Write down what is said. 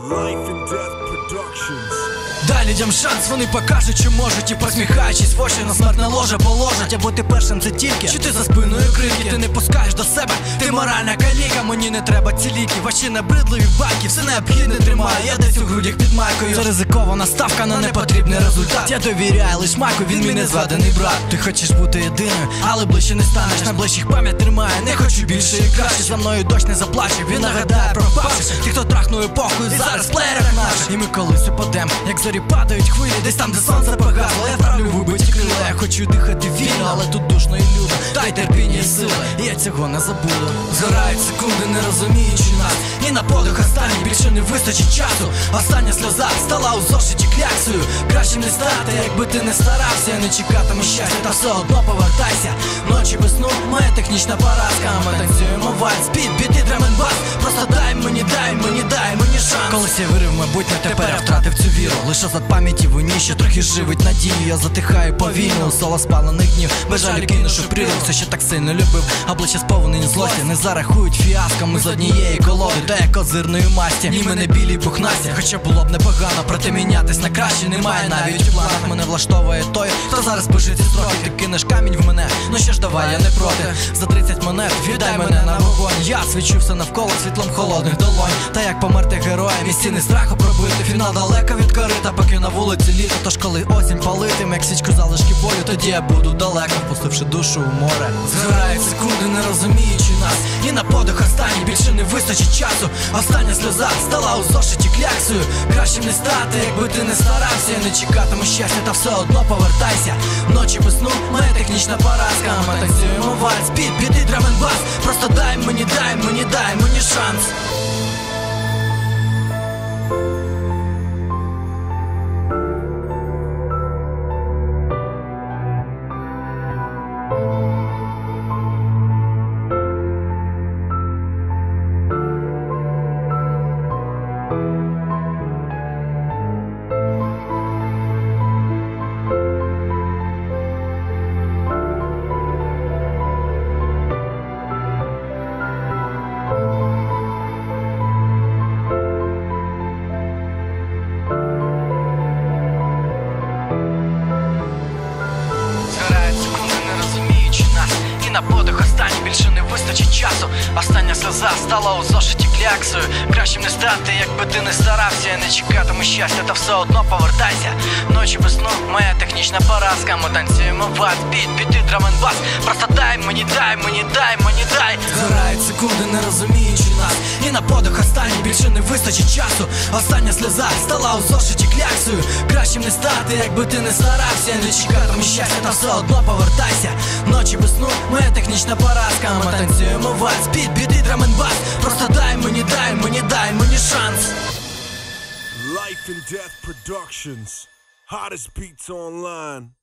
Life and Death Productions. Дай людям шанс, вони покажуть, чи можуть. І посміхаючись в очі на смертне ложе положать. Або ти першим це тільки, чи ти за спиною крики. Ти не пускаєш до себе, ти моральна каліка. Мені не треба ці ліки, ваші набридливі баки. Все необхідне тримаю, я десь у грудях під майкою. Це ризикована ставка на непотрібний результат. Я довіряю лиш майку, він мій незваданий брат. Ти хочеш бути єдиною, але ближче не станеш. Найближчих пам'ять тримає, не хочу більше і краще. За мною дощ не заплаче, він нагадає про впавших. Ті, хто трахнув епоху, і зараз в плеєрах наших. І ми колись упадем, як зорі падають хвилі, десь там, де сонце погасло. Я вправлю вибиті крила, я хочу дихати вільно, але тут душно і людно. Дай терпіння і сили, і я цього не забуду. Згорають секунди, не розуміючи нас. І на подих останній більше не вистачить часу. Остання сльоза стала у зошиті кляксою. Кращим не стати, якби ти не старався. Я не чекатиму щастя, та все одно повертайся. Ночі без сну, моя технічна поразка. Ми танцюємо вальс, під біти драм-н-бас. Просто дай мені шанс. Колись я вирив майбутнє, тепер я втратив цю віру. Лише за пам'яті в уні, що трохи живить надію. Я затихаю повільно, соло спалених днів. Без жалю кинушу прірву, все ще так сильно любив. Обличчя сповнені злості, не зарахують фіаско. Ми з однієї колоди, та як козирної масті. Ні, ми не білі пухнасті, хоча було б непогано, проте мінятись на краще немає навіть у планах. Мене влаштовує той, хто зараз пише ці строки. Ти кинеш камінь в мене, ну що ж давай, я не проти. За 30 монет віддай мене на вогонь. Я свічу все навколо світлом холодних долонь. Та як померти героєм і стіни страху пробити. Фінал далеко від корита, поки на вулиці літо. Тож коли осінь палитиме, як свічку залишки болю, тоді я буду далеко, впустивши душу у море. Згорають секунди, не розуміючи нас. І на подих останній більше не вистачить часу. Остання сльоза стала у зошиті кляксою. Кращим не стати, якби ти не старався. Я не чекатиму щастя, та все одно повертайся. Ночі без сну, моя технічна поразка. Ми танцюємо вальс, під біти драм-н-бас. Просто дай мені шанс. На подих останній більше не вистачить часу. Остання сльоза стала у зошиті кляксою. Кращим не стати, якби ти не старався. Я не чекатиму щастя, та все одно повертайся. Ночі без сну, моя технічна поразка. Ми танцюємо вальс, під біти драм-н-бас. Просто дай мені. Згорають секунди, не розуміючи нас. І на подих останній більше не вистачить часу. Остання сльоза стала у зошиті кляксою. Кращим не стати, якби ти не старався. Я не чекатиму щастя, та все одно повертайся. Ночі без сну, моя технічна поразка. Ми танцюємо вальс, під біти драм-н-бас. Просто дай мені шанс. Life and Death Productions. Hottest beats online.